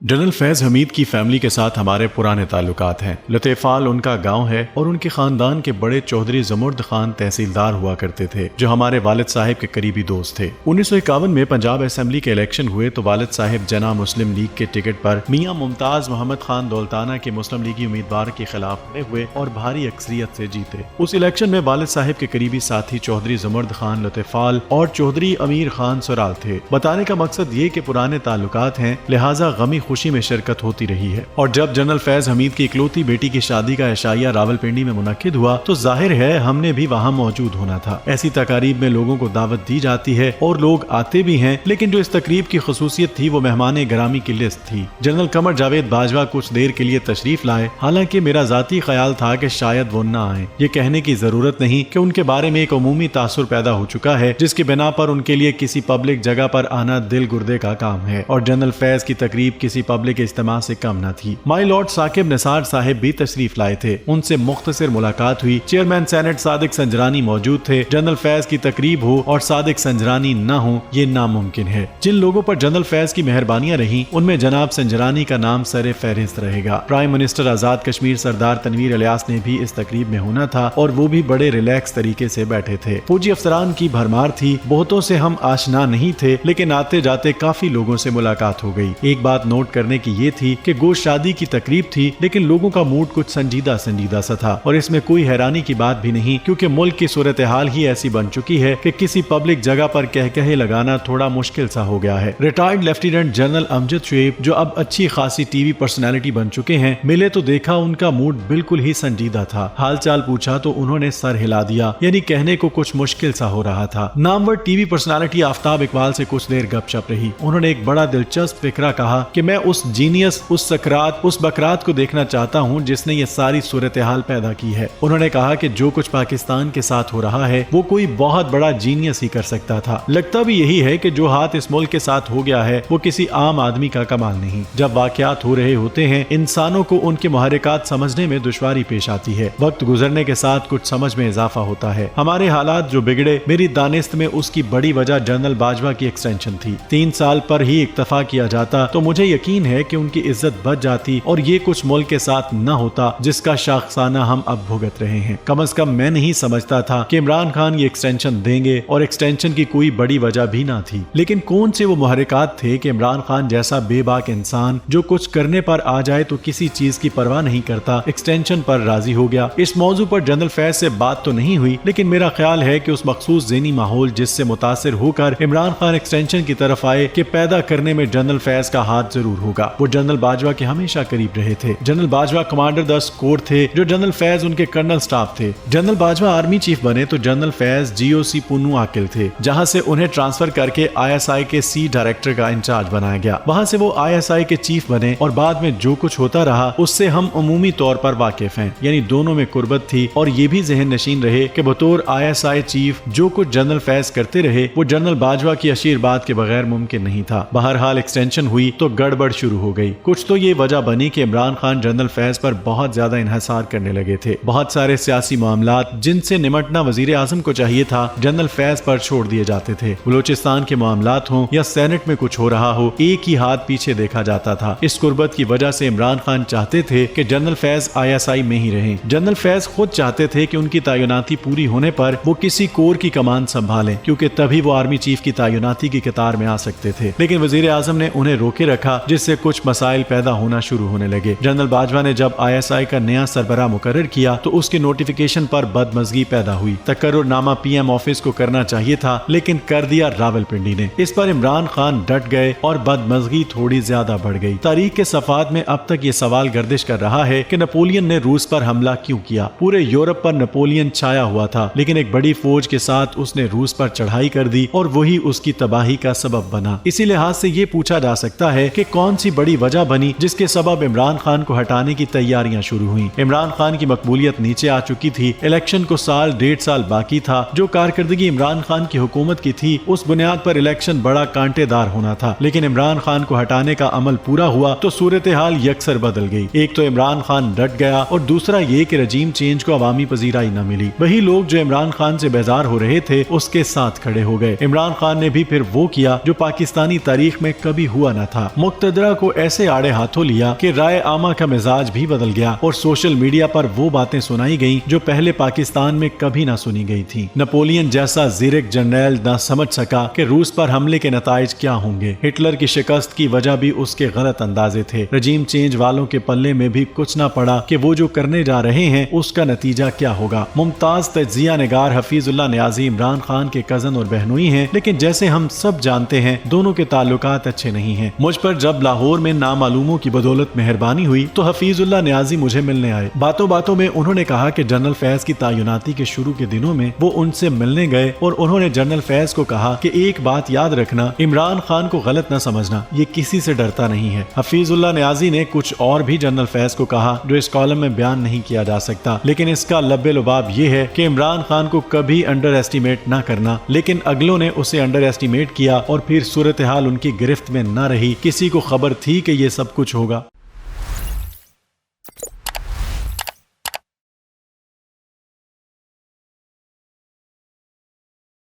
General Faiz Hamid की family के साथ हमारे पुराने ताल्लुकात हैं। लतेफाल उनका गांव है और उनके खानदान के बड़े चौधरी जमुर्द खान तहसीलदार हुआ करते थे, जो हमारे वालिद साहिब के करीबी दोस्त थे। 1951 में पंजाब असेंबली के इलेक्शन हुए तो वालिद साहिब जना मुस्लिम लीग के टिकट पर मियां मुमताज मोहम्मद खान दौलताना के मुस्लिम लीगी उम्मीदवार के खिलाफ खड़े हुए और भारी अक्सरियत से जीते। उस इलेक्शन में वालिद साहिब के करीबी साथी चौधरी जमुर्द खान लतेफाल और चौधरी अमीर खान सुराल थे। बताने का मकसद ये कि पुराने ताल्लुकात हैं, लिहाजा गमी खुशी में शिरकत होती रही है। और जब जनरल फैज हमीद की इकलौती बेटी की शादी का एशाइया रावलपिंडी में मुनक्किद हुआ तो जाहिर है हमने भी वहाँ मौजूद होना था। ऐसी तकारीब में लोगों को दावत दी जाती है और लोग आते भी हैं, लेकिन जो इस तकरीब की खसूसियत थी वो मेहमान ग्रामी की लिस्ट थी। जनरल कमर जावेद बाजवा कुछ देर के लिए तशरीफ लाए। हालांकि मेरा जाती ख्याल था कि शायद वो न आए। ये कहने की जरूरत नहीं कि उनके बारे में एक अमूमी तासुर पैदा हो चुका है, जिसकी बिना पर उनके लिए किसी पब्लिक जगह पर आना दिल गुर्दे का काम है। और जनरल फैज की तकरीब किसी पब्लिक इज्तिमा से कम न थी। माई लॉर्ड साकिब निसार साहिब भी तशरीफ लाए थे। उनसे मुख्तसर मुलाकात हुई। चेयरमैन सेनेट सादिक संजरानी मौजूद थे। जनरल फैज की तकरीब हो और सादिक संजरानी न हो, ये नामुमकिन है। जिन लोगों पर जनरल फैज की मेहरबानियां रही उनमें जनाब संजरानी का नाम सरे फहरिस्त रहेगा। प्राइम मिनिस्टर आजाद कश्मीर सरदार तनवीर इलियास ने भी इस तकरीब में होना था और वो भी बड़े रिलैक्स तरीके से बैठे थे। फौजी अफसरान की भरमार थी। बहुतों से हम आशना नहीं थे, लेकिन आते जाते काफी लोगों से मुलाकात हो गई। एक बात नोट करने की ये थी कि गोश्त शादी की तकरीब थी, लेकिन लोगों का मूड कुछ संजीदा संजीदा सा था। और इसमें कोई हैरानी की बात भी नहीं, क्योंकि मुल्क की सूरत हाल ही ऐसी बन चुकी है कि किसी पब्लिक जगह पर कहे लगाना थोड़ा मुश्किल सा हो गया है। Retired lieutenant general Amjad Shoaib, जो अब अच्छी खासी टीवी पर्सनैलिटी बन चुके हैं, मिले तो देखा उनका मूड बिल्कुल ही संजीदा था। हाल चाल पूछा तो उन्होंने सर हिला दिया, यानी कहने को कुछ मुश्किल सा हो रहा था। नामवर टीवी पर्सनैलिटी आफ्ताब इकबाल से कुछ देर गपशप रही। उन्होंने एक बड़ा दिलचस्प फिक्रा कहा कि मैं उस जीनियस, उस सकरात, उस बकरात को देखना चाहता हूँ जिसने ये सारी सूरत हाल पैदा की है। उन्होंने कहा कि जो कुछ पाकिस्तान के साथ हो रहा है वो कोई बहुत बड़ा जीनियस ही कर सकता था। लगता भी यही है कि जो हाथ इस मुल्क के साथ हो गया है वो किसी आम आदमी का कमाल नहीं। जब वाकयात हो रहे होते हैं, इंसानों को उनके मुहर्रिकात समझने में दुश्वारी पेश आती है। वक्त गुजरने के साथ कुछ समझ में इजाफा होता है। हमारे हालात जो बिगड़े, मेरी दानिस्त में उसकी बड़ी वजह जनरल बाजवा की एक्सटेंशन थी। 3 साल पर ही इक्तफा किया जाता तो मुझे यकीन है कि उनकी इज्जत बच जाती और ये कुछ मुल्क के साथ न होता जिसका शाखसाना हम अब भुगत रहे हैं। कम से कम मैं नहीं समझता था कि इमरान खान ये एक्सटेंशन देंगे, और एक्सटेंशन की कोई बड़ी वजह भी ना थी। लेकिन कौन से वो मुहर्रिकात थे कि इमरान खान जैसा बेबाक इंसान जो कुछ करने पर आ जाए तो किसी चीज की परवाह नहीं करता, एक्सटेंशन पर राजी हो गया। इस मौजू पर जनरल फैज से बात तो नहीं हुई, लेकिन मेरा ख्याल है कि उस मखसूस ज़हनी माहौल जिससे मुतासिर होकर इमरान खान एक्सटेंशन की तरफ आए कि पैदा करने में जनरल फैज का हाथ जरूर होगा। वो जनरल बाजवा के हमेशा करीब रहे थे। जनरल बाजवा कमांडर 10 कोर थे, जो जनरल फैज उनके कर्नल स्टाफ थे। जनरल बाजवा आर्मी चीफ बने तो जनरल फैज GOC पुन्नू आकिल थे, जहां से उन्हें ट्रांसफर करके ISI के C डायरेक्टर का इंचार्ज बनाया गया। वहां से वो ISI के चीफ बने और बाद में जो कुछ होता रहा उससे हम अमूमी तौर पर वाकिफ हैं। यानी दोनों में कुर्बत थी और ये भी जहन नशीन रहे कि बतौर ISI चीफ जो कुछ जनरल फैज करते रहे वो जनरल बाजवा की आशीर्वाद के बगैर मुमकिन नहीं था। बहरहाल एक्सटेंशन हुई तो गड़बड़ शुरू हो गई। कुछ तो ये वजह बनी कि इमरान खान जनरल फैज पर बहुत ज्यादा इन्हिसार करने लगे थे। बहुत सारे सियासी मामलात जिनसे निमटना वजीर आजम को चाहिए था, जनरल फैज पर छोड़ दिए जाते थे। बलूचिस्तान के मामलात हों या सेनेट में कुछ हो रहा हो, एक ही हाथ पीछे देखा जाता था। इस कुर्बत की वजह से इमरान खान चाहते थे कि जनरल फैज ISI में ही रहें। जनरल फैज खुद चाहते थे कि उनकी तैनाती पूरी होने पर वो किसी कोर की कमान संभालें, क्योंकि तभी वो आर्मी चीफ की तैनाती की कतार में आ सकते थे। लेकिन वजीर आजम ने उन्हें रोके रखा, जिससे कुछ मसाइल पैदा होना शुरू होने लगे। जनरल बाजवा ने जब ISI का नया सरबराह मुकर्रर किया तो उसके नोटिफिकेशन पर बदमज़गी पैदा हुई। तकर्रुरनामा PM ऑफिस को करना चाहिए था, लेकिन कर दिया रावलपिंडी ने। इस पर इमरान खान डट गए और बदमज़गी थोड़ी ज्यादा बढ़ गई। तारीख के सफात में अब तक ये सवाल गर्दिश कर रहा है कि नेपोलियन ने रूस पर हमला क्यों किया। पूरे यूरोप पर नेपोलियन छाया हुआ था, लेकिन एक बड़ी फौज के साथ उसने रूस पर चढ़ाई कर दी और वही उसकी तबाही का सबब बना। इसी लिहाज से ये पूछा जा सकता है कि कौन सी बड़ी वजह बनी जिसके सबब इमरान खान को हटाने की तैयारियां शुरू हुई। इमरान खान की मकबूलियत नीचे आ चुकी थी। इलेक्शन को साल 1.5 साल बाकी था। जो कारकर्दगी इमरान खान की हुकूमत की थी उस बुनियाद पर इलेक्शन बड़ा कांटेदार होना था, लेकिन इमरान खान को हटाने का अमल पूरा हुआ तो सूरत हाल यकसर बदल गई। एक तो इमरान खान डट गया और दूसरा ये कि रजीम चेंज को अवामी पजीराई न मिली। वही लोग जो इमरान खान से बेजार हो रहे थे उसके साथ खड़े हो गए। इमरान खान ने भी फिर वो किया जो पाकिस्तानी तारीख में कभी हुआ न था। मुक्तदर مقتدرہ کو ایسے آڑے ہاتھوں لیا کہ رائے عامہ کا مزاج بھی بدل گیا اور سوشل میڈیا پر وہ باتیں سنائی گئیں جو پہلے پاکستان میں کبھی نہ سنی گئی تھی۔ نپولین جیسا زیرک جرنیل نہ سمجھ سکا کہ روس پر حملے کے نتائج کیا ہوں گے۔ ہٹلر کی شکست کی وجہ بھی اس کے غلط اندازے تھے۔ رجیم چینج والوں کے پلے میں بھی کچھ نہ پڑا کہ وہ جو کرنے جا رہے ہیں اس کا نتیجہ کیا ہوگا۔ ممتاز تجزیہ نگار حفیظ اللہ نیازی عمران خان کے کزن اور بہنوئی ہیں، لیکن جیسے ہم سب جانتے ہیں دونوں کے تعلقات اچھے نہیں ہیں۔ مجھ پر جب لاہور میں نامعلوموں کی بدولت مہربانی ہوئی تو حفیظ اللہ نیازی مجھے ملنے آئے۔ باتوں باتوں میں انہوں نے کہا کہ جنرل فیض کی تعیناتی کے شروع کے دنوں میں وہ ان سے ملنے گئے اور انہوں نے جنرل فیض کو کہا کہ ایک بات یاد رکھنا، عمران خان کو غلط نہ سمجھنا، یہ کسی سے ڈرتا نہیں ہے۔ حفیظ اللہ نیازی نے کچھ اور بھی جنرل فیض کو کہا جو اس کالم میں بیان نہیں کیا جا سکتا، لیکن اس کا لب لباب یہ ہے کہ عمران خان کو کبھی انڈر ایسٹیمیٹ نہ کرنا، لیکن اگلوں نے اسے انڈر ایسٹیمیٹ کیا اور پھر صورتحال ان کی گرفت میں نہ رہی۔ کسی کو خبر تھی کہ یہ سب کچھ ہوگا؟